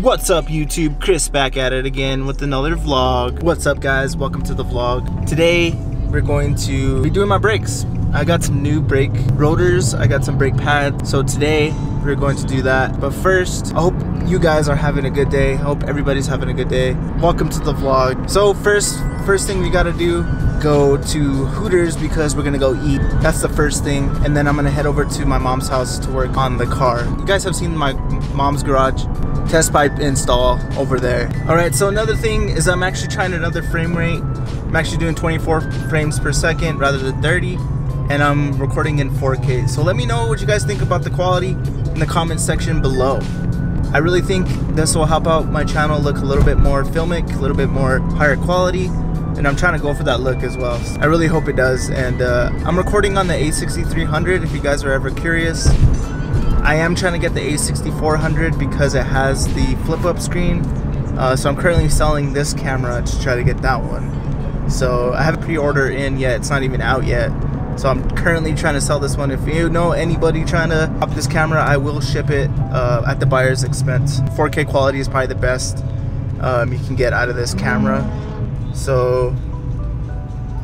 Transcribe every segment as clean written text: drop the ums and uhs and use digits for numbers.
What's up YouTube? Chris back at it again with another vlog. What's up guys? Welcome to the vlog. Today we're going to be doing my brakes. I got some new brake rotors, I got some brake pads, so today we're going to do that. But first, I hope you guys are having a good day. I hope everybody's having a good day. Welcome to the vlog. So first thing we gotta do, go to Hooters because we're gonna go eat. That's the first thing, and then I'm gonna head over to my mom's house to work on the car. You guys have seen my mom's garage test pipe install over there. All right, so another thing is I'm actually trying another frame rate. I'm actually doing 24 frames per second rather than 30, and I'm recording in 4K. So let me know what you guys think about the quality in the comment section below. I really think this will help out my channel look a little bit more filmic, a little bit more higher quality, and I'm trying to go for that look as well. I really hope it does. And I'm recording on the A6300 if you guys are ever curious. I am trying to get the A6400 because it has the flip-up screen. So I'm currently selling this camera to try to get that one. So I haven't pre-order in yet, it's not even out yet. So I'm currently trying to sell this one. If you know anybody trying to pop this camera, I will ship it at the buyer's expense. 4K quality is probably the best you can get out of this camera. So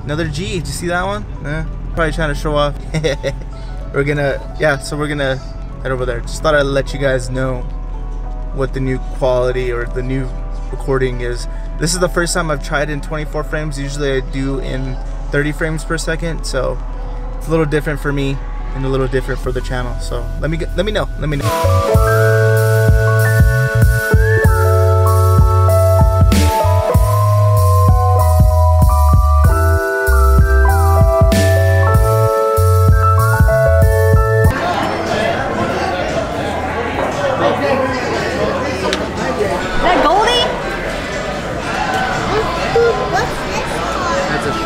another G, did you see that one? Probably trying to show off. We're gonna head over there. Just thought I'd let you guys know what the new quality or the new recording is. This is the first time I've tried in 24 frames. Usually I do in 30 frames per second, so it's a little different for me and a little different for the channel. So let me know.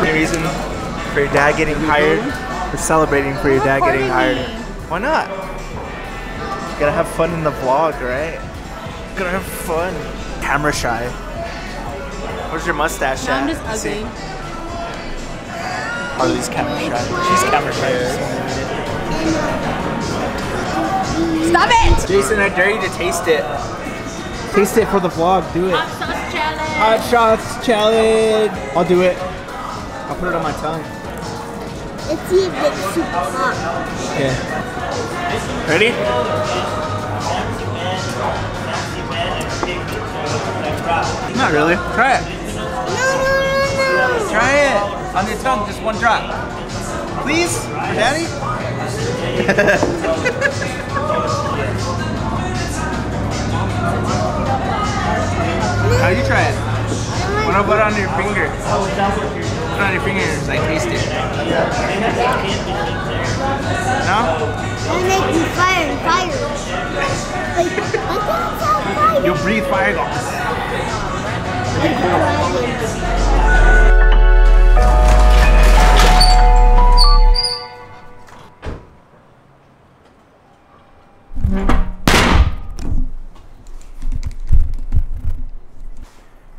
Reason for your dad getting hired. We're celebrating for your dad getting hired. Why not? You gotta have fun in the vlog, right? You gotta have fun. Camera shy. Where's your mustache at? I'm just ugly. Harley's camera shy. She's camera shy. Stop it! Jason, I dare you to taste it. Taste it for the vlog. Do it. Hot sauce challenge. Hot shots challenge. I'll do it. I'll put it on my tongue. Let's see if it's super hot. Okay. Ready? Not really. Try it. No. Try it. On your tongue, just one drop. Please? For daddy? How do you try it? What about on your finger? Put it on your fingers, I taste it. No? It'll make me fire. Like, You'll breathe fire gas.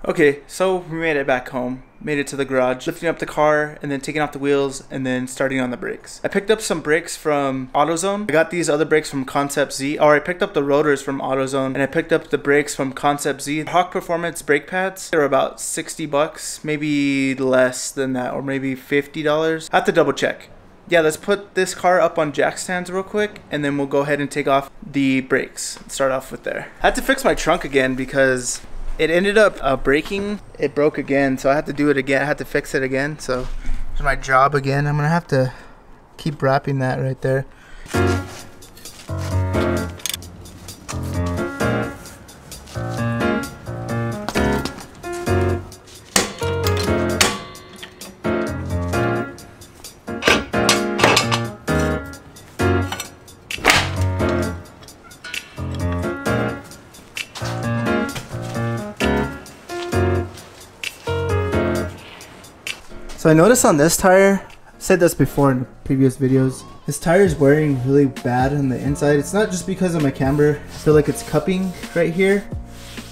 Okay, so we made it back home, made it to the garage, lifting up the car and then taking off the wheels and then starting on the brakes. I picked up some brakes from AutoZone. I got these other brakes from Concept Z, or I picked up the rotors from AutoZone and I picked up the brakes from Concept Z. Hawk Performance brake pads, they were about 60 bucks, maybe less than that, or maybe $50. I have to double check. Yeah, let's put this car up on jack stands real quick and then we'll go ahead and take off the brakes. Start off with there. I had to fix my trunk again because it ended up breaking. It broke again, so I had to do it again. I had to fix it again, so it's my job again. I'm gonna have to keep wrapping that right there. So I noticed on this tire, I've said this before in previous videos, this tire is wearing really bad on the inside. It's not just because of my camber. I feel like it's cupping right here.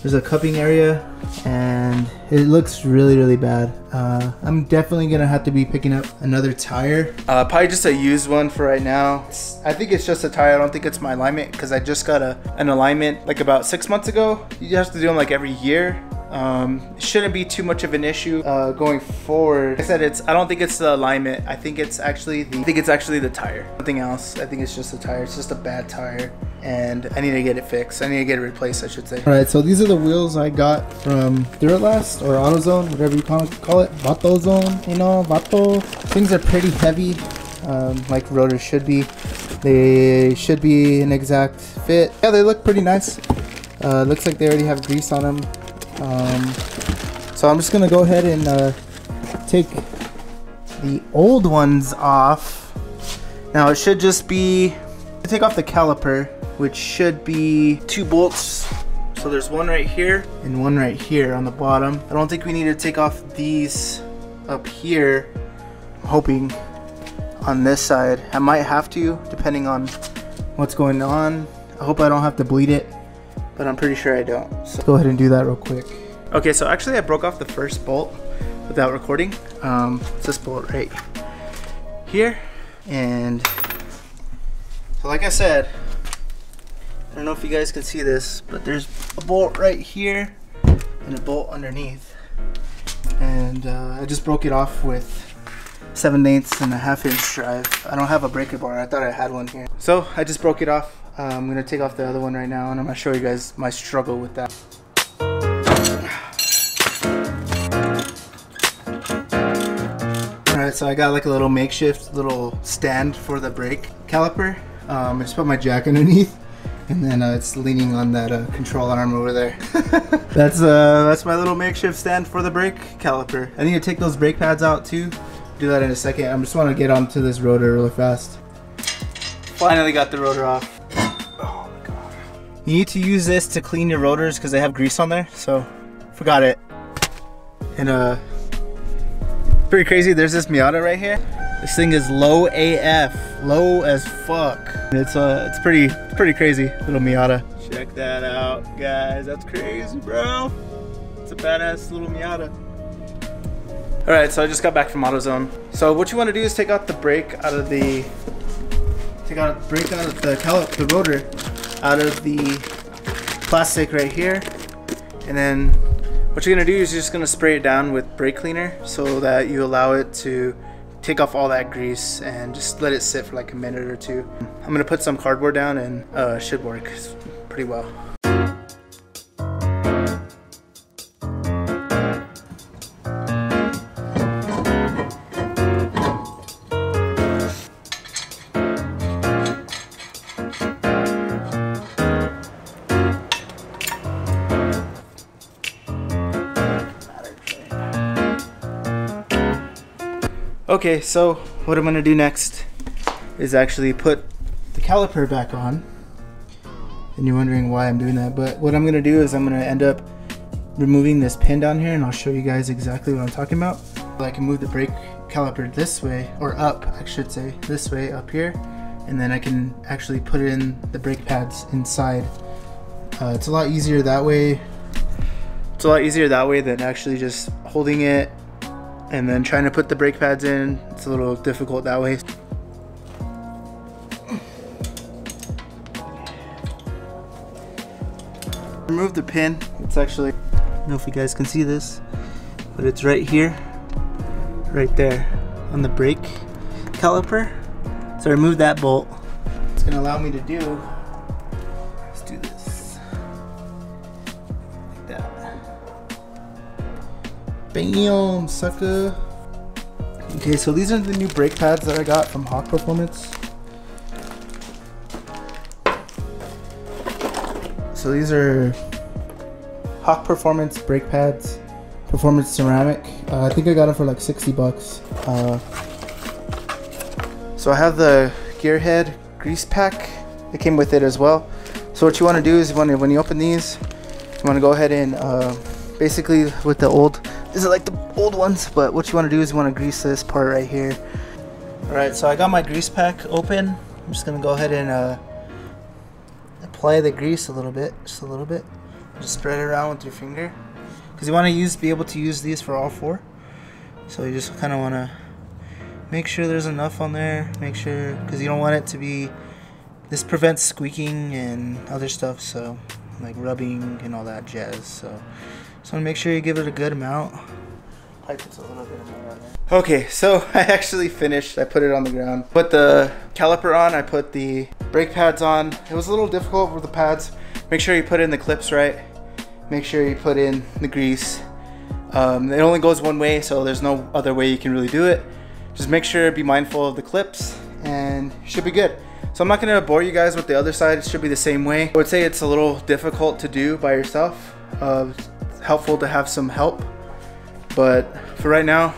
There's a cupping area and it looks really bad. I'm definitely gonna have to be picking up another tire. Probably just a used one for right now. I think it's just a tire. I don't think it's my alignment because I just got an alignment like about 6 months ago. You have to do them like every year. It shouldn't be too much of an issue going forward. Like I said, I don't think it's the alignment. I think it's actually the tire. Nothing else. I think it's just a tire. It's just a bad tire, and I need to get it fixed. I need to get it replaced, I should say. All right, so these are the wheels I got from Duralast or AutoZone, whatever you call it. Vato Zone, you know, Vato. Things are pretty heavy, like rotors should be. They should be an exact fit. Yeah, they look pretty nice. Looks like they already have grease on them. So I'm just gonna go ahead and take the old ones off. Now it should just be, take off the caliper, which should be 2 bolts. So there's one right here and one right here on the bottom. I don't think we need to take off these up here. I'm hoping on this side. I might have to, depending on what's going on. I hope I don't have to bleed it, but I'm pretty sure I don't. So go ahead and do that real quick. Okay, so actually I broke off the first bolt without recording. It's this bolt right here. And so like I said, I don't know if you guys can see this, but there's a bolt right here and a bolt underneath. And I just broke it off with 7/8 and a 1/2 inch drive. I don't have a breaker bar. I thought I had one here. So I just broke it off. I'm gonna take off the other one right now, and I'm gonna show you guys my struggle with that. Alright, so I got like a little makeshift little stand for the brake caliper. I just put my jack underneath, and then it's leaning on that control arm over there. That's my little makeshift stand for the brake caliper. I need to take those brake pads out too. Do that in a second. I just want to get onto this rotor really fast. Finally got the rotor off. Oh my god. You need to use this to clean your rotors because they have grease on there, so forgot it. And pretty crazy, there's this Miata right here. This thing is low AF, low as fuck. It's pretty crazy, little Miata. Check that out, guys. That's crazy, bro. It's a badass little Miata. All right, so I just got back from AutoZone. So what you want to do is take out the brake out of the the rotor out of the plastic right here, and then what you're gonna do is you're just gonna spray it down with brake cleaner so that you allow it to take off all that grease and just let it sit for like a minute or two. I'm gonna put some cardboard down and should work pretty well. Okay, so what I'm gonna do next is actually put the caliper back on. And you're wondering why I'm doing that, but what I'm gonna do is I'm gonna end up removing this pin down here, and I'll show you guys exactly what I'm talking about. I can move the brake caliper this way, or up, I should say, this way up here, and then I can actually put it in the brake pads inside. It's a lot easier that way. It's a lot easier that way than actually just holding it and then trying to put the brake pads in. It's a little difficult that way. Remove the pin. It's actually, I don't know if you guys can see this, but it's right here, right there on the brake caliper. So I remove that bolt. It's gonna allow me to do, let's do this, like that. Bam, sucker. Okay, so these are the new brake pads that I got from Hawk Performance. So these are Hawk Performance brake pads, performance ceramic. I think I got them for like 60 bucks. So I have the gear head grease pack that came with it as well. So what you want to do is when you open these, you want to go ahead and basically with the old, these are like the old ones, but what you want to do is you want to grease this part right here. Alright, so I got my grease pack open. I'm just going to go ahead and apply the grease a little bit, just a little bit. Just spread it around with your finger, because you want to be able to use these for all four. So you just kind of want to make sure there's enough on there. Make sure, because you don't want it to be. This prevents squeaking and other stuff, so like rubbing and all that jazz. So just want to make sure you give it a good amount. Probably puts a little bit more on there. Okay, so I actually finished. I put it on the ground. Put the caliper on. I put the brake pads on. It was a little difficult with the pads. Make sure you put in the clips right. Make sure you put in the grease. It only goes one way, so there's no other way you can really do it. Just make sure, be mindful of the clips, and you should be good. So I'm not gonna bore you guys with the other side. It should be the same way. I would say it's a little difficult to do by yourself. It's helpful to have some help, but for right now,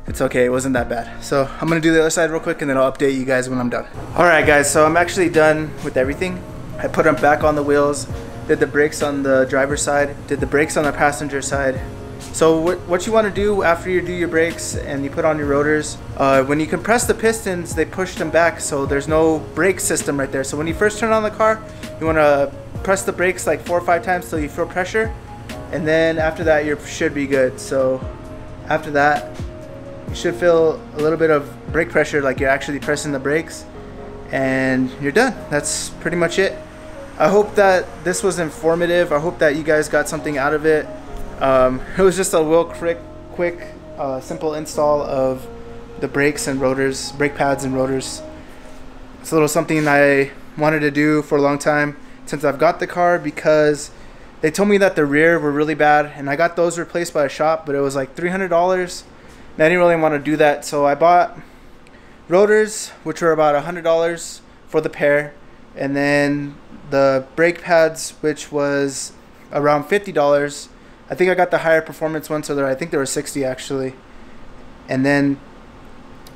it's okay. It wasn't that bad. So I'm gonna do the other side real quick, and then I'll update you guys when I'm done. All right, guys, so I'm actually done with everything. I put them back on the wheels, did the brakes on the driver's side, did the brakes on the passenger side. So what you want to do after you do your brakes and you put on your rotors, when you compress the pistons, they push them back, so there's no brake system right there. So when you first turn on the car, you want to press the brakes like 4 or 5 times till you feel pressure, and then after that you should be good. So after that, you should feel a little bit of brake pressure, like you're actually pressing the brakes, and you're done. That's pretty much it. I hope that this was informative. I hope that you guys got something out of it. It was just a real quick, simple install of the brakes and rotors, brake pads and rotors. It's a little something I wanted to do for a long time since I've got the car, because they told me that the rear were really bad, and I got those replaced by a shop, but it was like $300, and I didn't really want to do that. So I bought rotors, which were about $100 for the pair, and then the brake pads, which was around $50. I think I got the higher performance one, so I think there were 60 actually. And then,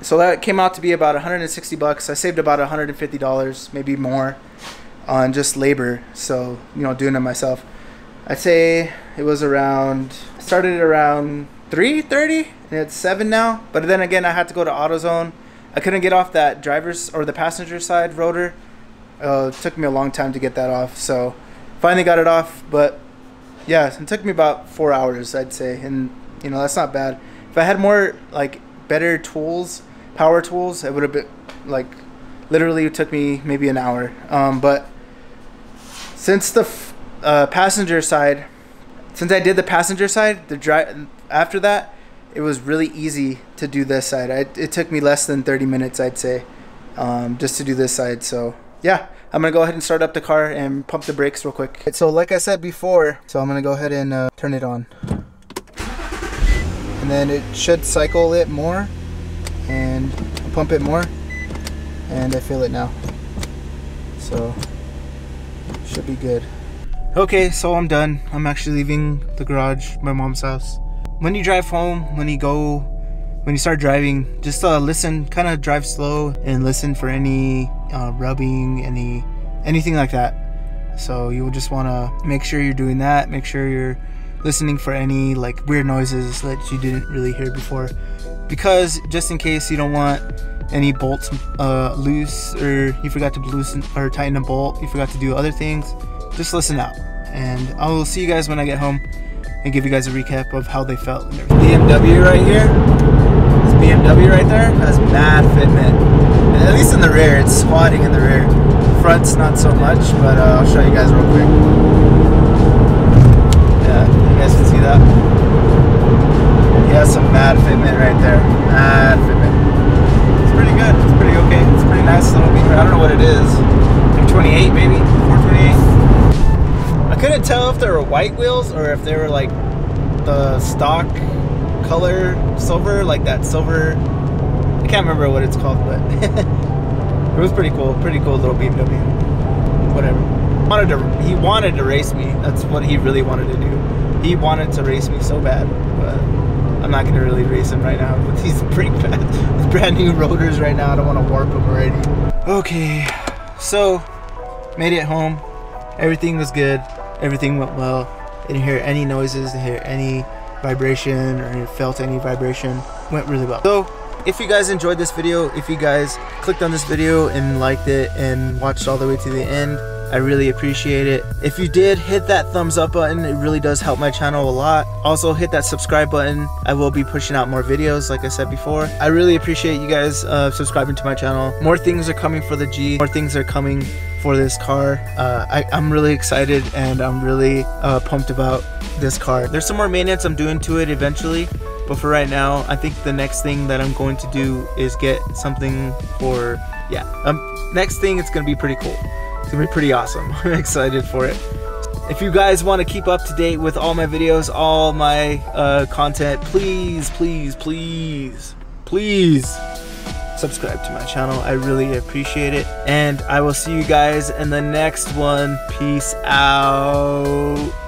so that came out to be about 160 bucks. I saved about $150, maybe more, on just labor. So, you know, doing it myself. I'd say it was around, started at around $330, and it's $7 now. But then again, I had to go to AutoZone. I couldn't get off that driver's or the passenger side rotor. It took me a long time to get that off. So finally got it off, but yeah, it took me about 4 hours, I'd say, and you know, that's not bad. If I had more, like, better tools, power tools, it would have been, like, literally it took me maybe an hour. But since the passenger side, since I did the passenger side, after that, it was really easy to do this side. It took me less than 30 minutes, I'd say, just to do this side. So yeah, I'm gonna go ahead and start up the car and pump the brakes real quick. So like I said before, so I'm gonna go ahead and turn it on, and then it should cycle it more and pump it more, and I feel it now, so should be good. Okay, so I'm done. I'm actually leaving the garage, my mom's house. When you drive home, when you start driving, just listen, kind of drive slow and listen for any rubbing, anything like that. So you will just want to make sure you're doing that. Make sure you're listening for any like weird noises that you didn't really hear before, because just in case you don't want any bolts loose, or you forgot to loosen or tighten a bolt, you forgot to do other things, just listen out. And I will see you guys when I get home and give you guys a recap of how they felt and everything. BMW right here. This BMW right there has mad fitment. At least in the rear, it's squatting in the rear. Front's not so much, but I'll show you guys real quick. Yeah, you guys can see that. He has some mad fitment right there. Mad fitment. It's pretty good. It's pretty okay. It's a pretty nice little beamer. I don't know what it is. Like 28 maybe? 428? I couldn't tell if they were white wheels or if they were like the stock color silver, like that silver. I can't remember what it's called, but it was pretty cool little BMW. Whatever. He wanted to race me. That's what he really wanted to do. He wanted to race me so bad, but I'm not gonna really race him right now with these brake pads, with brand new rotors right now. I don't want to warp them already. Okay, so made it home. Everything was good. Everything went well. Didn't hear any noises, didn't hear any vibration, or felt any vibration. Went really well. So if you guys enjoyed this video, if you guys clicked on this video and liked it and watched all the way to the end, I really appreciate it. If you did, hit that thumbs up button. It really does help my channel a lot. Also hit that subscribe button. I will be pushing out more videos like I said before. I really appreciate you guys subscribing to my channel. More things are coming for the G. More things are coming for this car. I'm really excited and I'm really pumped about this car. There's some more maintenance I'm doing to it eventually, but for right now, I think the next thing that I'm going to do is get something for, next thing, it's gonna be pretty cool. It's gonna be pretty awesome. I'm excited for it. If you guys want to keep up to date with all my videos, all my content, please subscribe to my channel. I really appreciate it. And I will see you guys in the next one. Peace out.